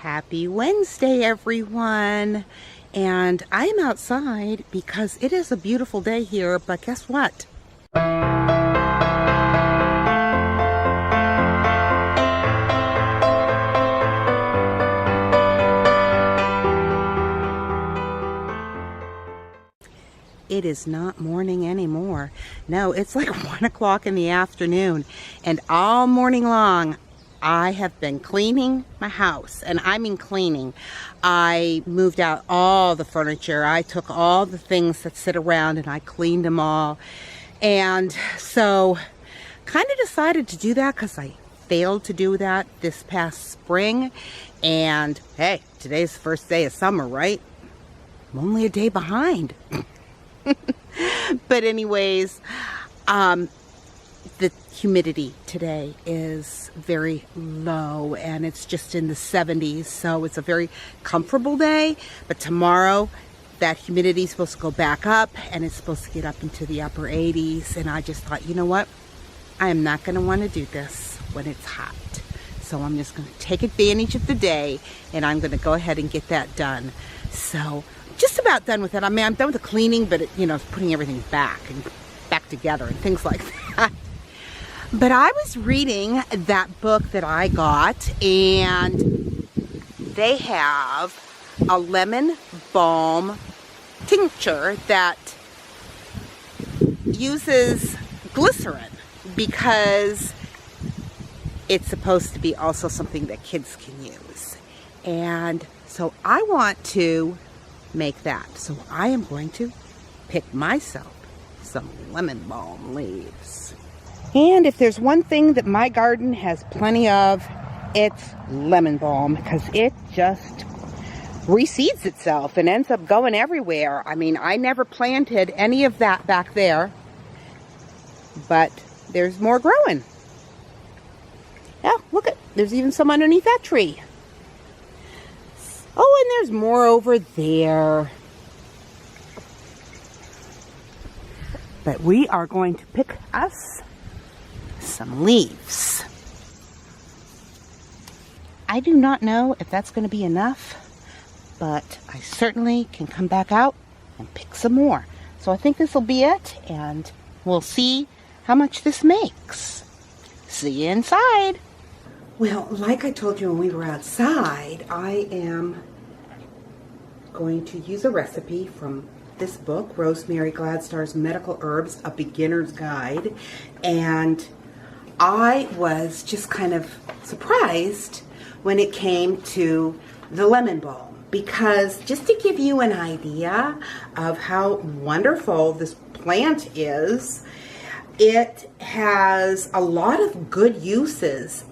Happy Wednesday, everyone. And I am outside because it is a beautiful day here, but guess what? It is not morning anymore. No, it's like 1 o'clock in the afternoon, and all morning long I have been cleaning my house, and I mean cleaning. I moved out all the furniture. I took all the things that sit around and I cleaned them all. And so kind of decided to do that because I failed to do that this past spring. And hey, today's the first day of summer, right? I'm only a day behind. But anyways, the humidity today is very low and it's just in the 70s, so it's a very comfortable day. But tomorrow that humidity is supposed to go back up and it's supposed to get up into the upper 80s, and I just thought, you know what, I am not going to want to do this when it's hot, so I'm just going to take advantage of the day and I'm going to go ahead and get that done. So just about done with it. I mean, I'm done with the cleaning, but putting everything back together and things like that. But I was reading that book that I got, and they have a lemon balm tincture that uses glycerin because it's supposed to be also something that kids can use. And so I want to make that. So I am going to pick myself some lemon balm leaves. And if there's one thing that my garden has plenty of, it's lemon balm, because it just reseeds itself and ends up going everywhere. I mean, I never planted any of that back there, but there's more growing. Yeah, look at, there's even some underneath that tree. Oh, and there's more over there. But we are going to pick us some leaves. I do not know if that's going to be enough, but I certainly can come back out and pick some more. So I think this will be it, and we'll see how much this makes. See you inside. Well, like I told you when we were outside, I am going to use a recipe from this book, Rosemary Gladstar's Medical Herbs, A Beginner's Guide. And I was just kind of surprised when it came to the lemon balm, because just to give you an idea of how wonderful this plant is, it has a lot of good uses.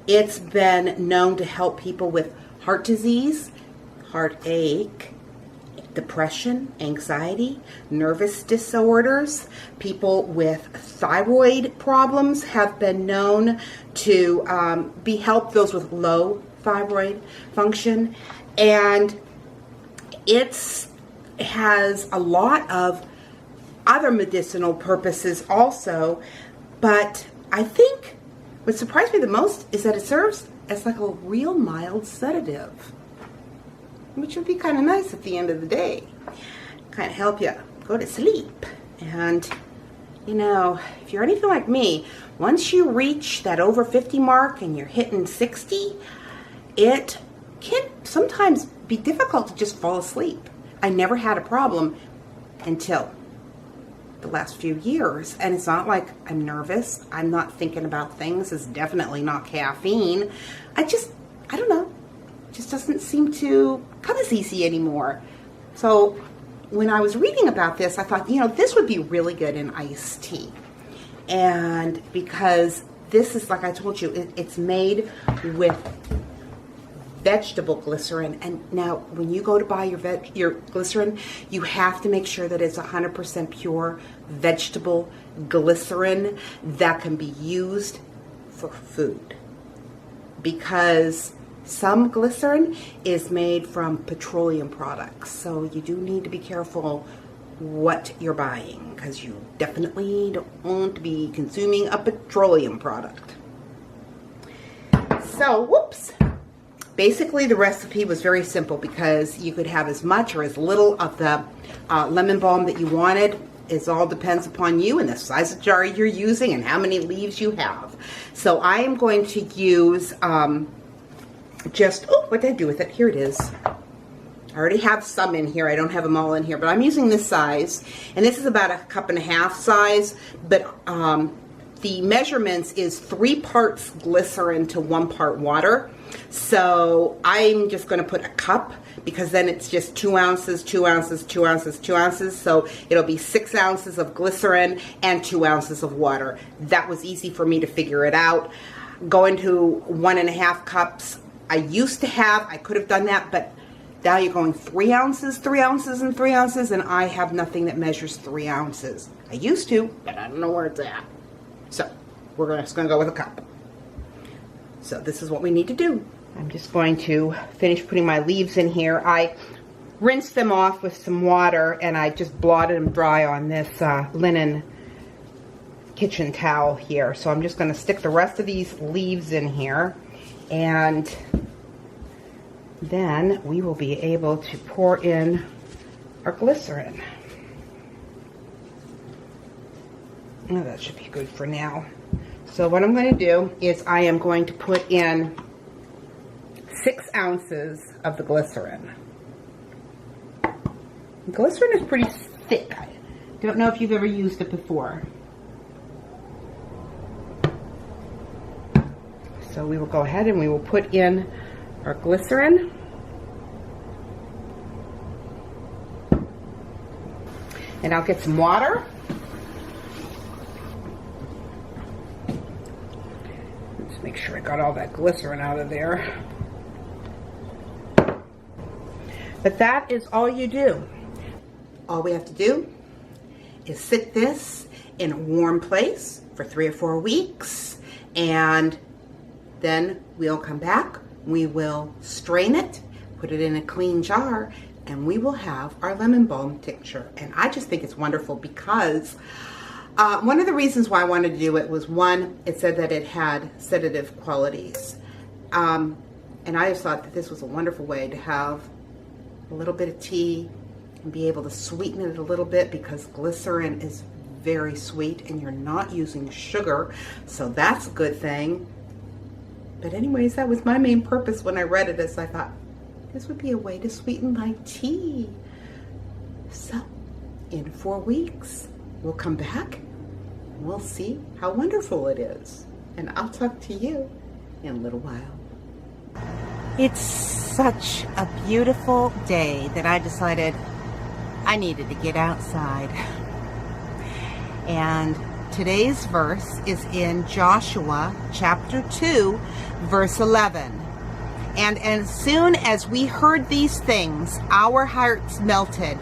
It's been known to help people with heart disease, heartache, depression, anxiety, nervous disorders. People with thyroid problems have been known to be helped, those with low thyroid function. And it has a lot of other medicinal purposes also, but I think what surprised me the most is that it serves as like a real mild sedative, which would be kind of nice at the end of the day. Kind of help you go to sleep. And, if you're anything like me, once you reach that over 50 mark and you're hitting 60, it can sometimes be difficult to just fall asleep. I never had a problem until the last few years. And it's not like I'm nervous. I'm not thinking about things. It's definitely not caffeine. I don't know. It just doesn't seem to come as easy anymore. So when I was reading about this, I thought, this would be really good in iced tea. And because this is, like I told you, it's made with vegetable glycerin. And now when you go to buy your glycerin, you have to make sure that it's 100% pure vegetable glycerin that can be used for food. Because some glycerin is made from petroleum products, so you do need to be careful what you're buying, because you definitely don't want to be consuming a petroleum product. So, whoops, Basically, the recipe was very simple because you could have as much or as little of the lemon balm that you wanted. It all depends upon you and the size of jar you're using and how many leaves you have. So I am going to use what did I do with it? Here it is. I already have some in here. I don't have them all in here, but I'm using this size. And this is about a 1.5 cup size, but the measurements is 3 parts glycerin to 1 part water. So I'm just going to put a cup because then it's just 2 ounces, 2 ounces, 2 ounces, 2 ounces. So it'll be 6 ounces of glycerin and 2 ounces of water. That was easy for me to figure it out. Going to 1.5 cups, I could have done that, but now you're going 3 ounces, 3 ounces, and 3 ounces, and I have nothing that measures 3 ounces. I used to, but I don't know where it's at. So we're just going to go with a cup. So this is what we need to do. I'm just going to finish putting my leaves in here. I rinsed them off with some water, and I just blotted them dry on this linen kitchen towel here. So I'm just going to stick the rest of these leaves in here, and then we will be able to pour in our glycerin. Oh, that should be good for now. So what I'm going to do is I am going to put in 6 ounces of the glycerin. Glycerin is pretty thick. I don't know if you've ever used it before. So we will go ahead and we will put in our glycerin. And I'll get some water. Let's make sure I got all that glycerin out of there. But that is all you do. All we have to do is sit this in a warm place for 3 or 4 weeks, and then we'll come back. We will strain it, put it in a clean jar, and we will have our lemon balm tincture. And I just think it's wonderful because one of the reasons why I wanted to do it was, one, it said that it had sedative qualities. And I just thought that this was a wonderful way to have a little bit of tea and be able to sweeten it a little bit, because glycerin is very sweet and you're not using sugar, so that's a good thing. But anyways, that was my main purpose when I read it, is I thought this would be a way to sweeten my tea. So in 4 weeks, we'll come back and we'll see how wonderful it is. And I'll talk to you in a little while. It's such a beautiful day that I decided I needed to get outside. And today's verse is in Joshua chapter 2, verse 11. And as soon as we heard these things, our hearts melted.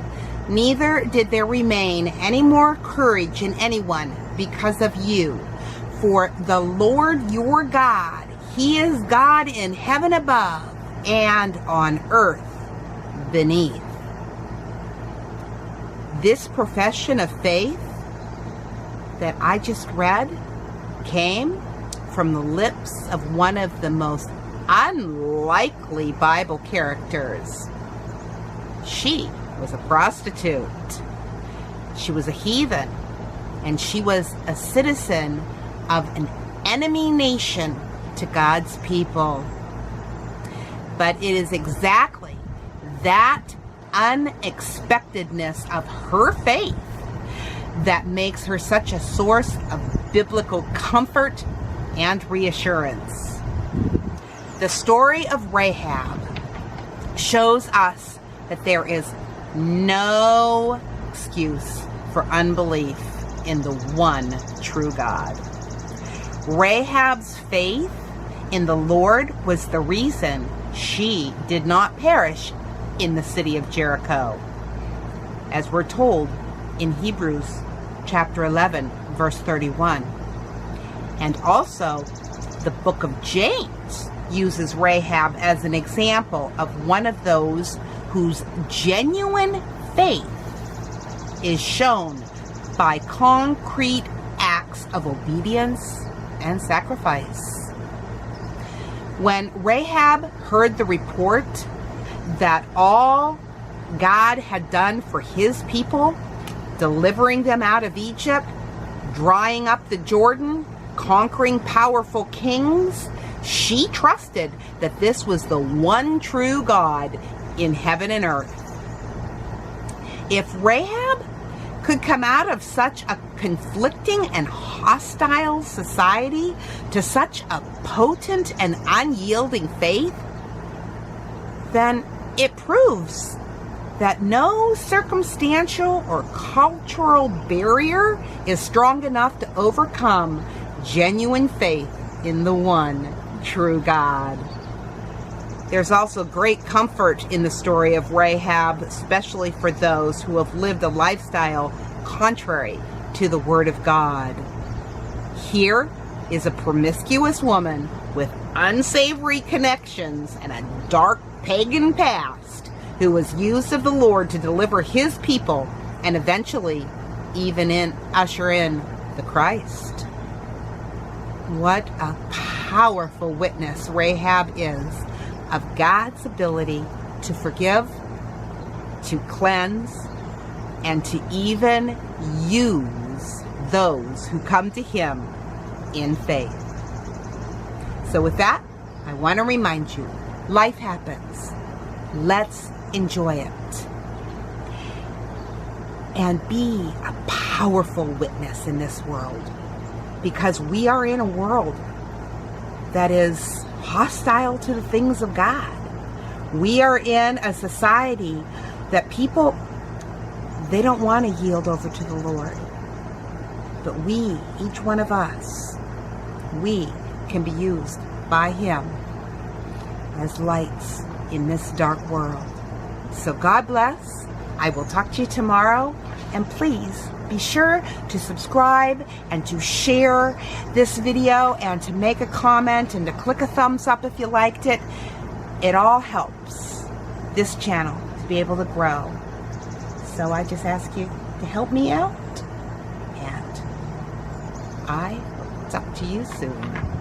Neither did there remain any more courage in anyone because of you. For the Lord your God, He is God in heaven above and on earth beneath. This profession of faith that I just read came from the lips of one of the most unlikely Bible characters. She was a prostitute. She was a heathen, and she was a citizen of an enemy nation to God's people. But it is exactly that unexpectedness of her faith that makes her such a source of biblical comfort and reassurance. The story of Rahab shows us that there is no excuse for unbelief in the one true God. Rahab's faith in the Lord was the reason she did not perish in the city of Jericho, as we're told in Hebrews chapter 11, verse 31. And also, the book of James uses Rahab as an example of one of those whose genuine faith is shown by concrete acts of obedience and sacrifice. When Rahab heard the report that all God had done for his people, delivering them out of Egypt, drying up the Jordan, conquering powerful kings, she trusted that this was the one true God in heaven and earth. If Rahab could come out of such a conflicting and hostile society to such a potent and unyielding faith, then it proves that no circumstantial or cultural barrier is strong enough to overcome genuine faith in the one true God. There's also great comfort in the story of Rahab, especially for those who have lived a lifestyle contrary to the Word of God. Here is a promiscuous woman with unsavory connections and a dark pagan past who was used of the Lord to deliver his people and eventually even usher in the Christ. What a powerful witness Rahab is of God's ability to forgive, to cleanse, and to even use those who come to him in faith. So with that, I want to remind you, life happens. Let's enjoy it. And be a powerful witness in this world, because we are in a world that is hostile to the things of God. We are in a society that people, they don't want to yield over to the Lord. But we, each one of us, we can be used by him as lights in this dark world. So God bless. I will talk to you tomorrow. And please be sure to subscribe and to share this video and to make a comment and to click a thumbs up if you liked it. It all helps this channel to be able to grow. So I just ask you to help me out. And I will talk to you soon.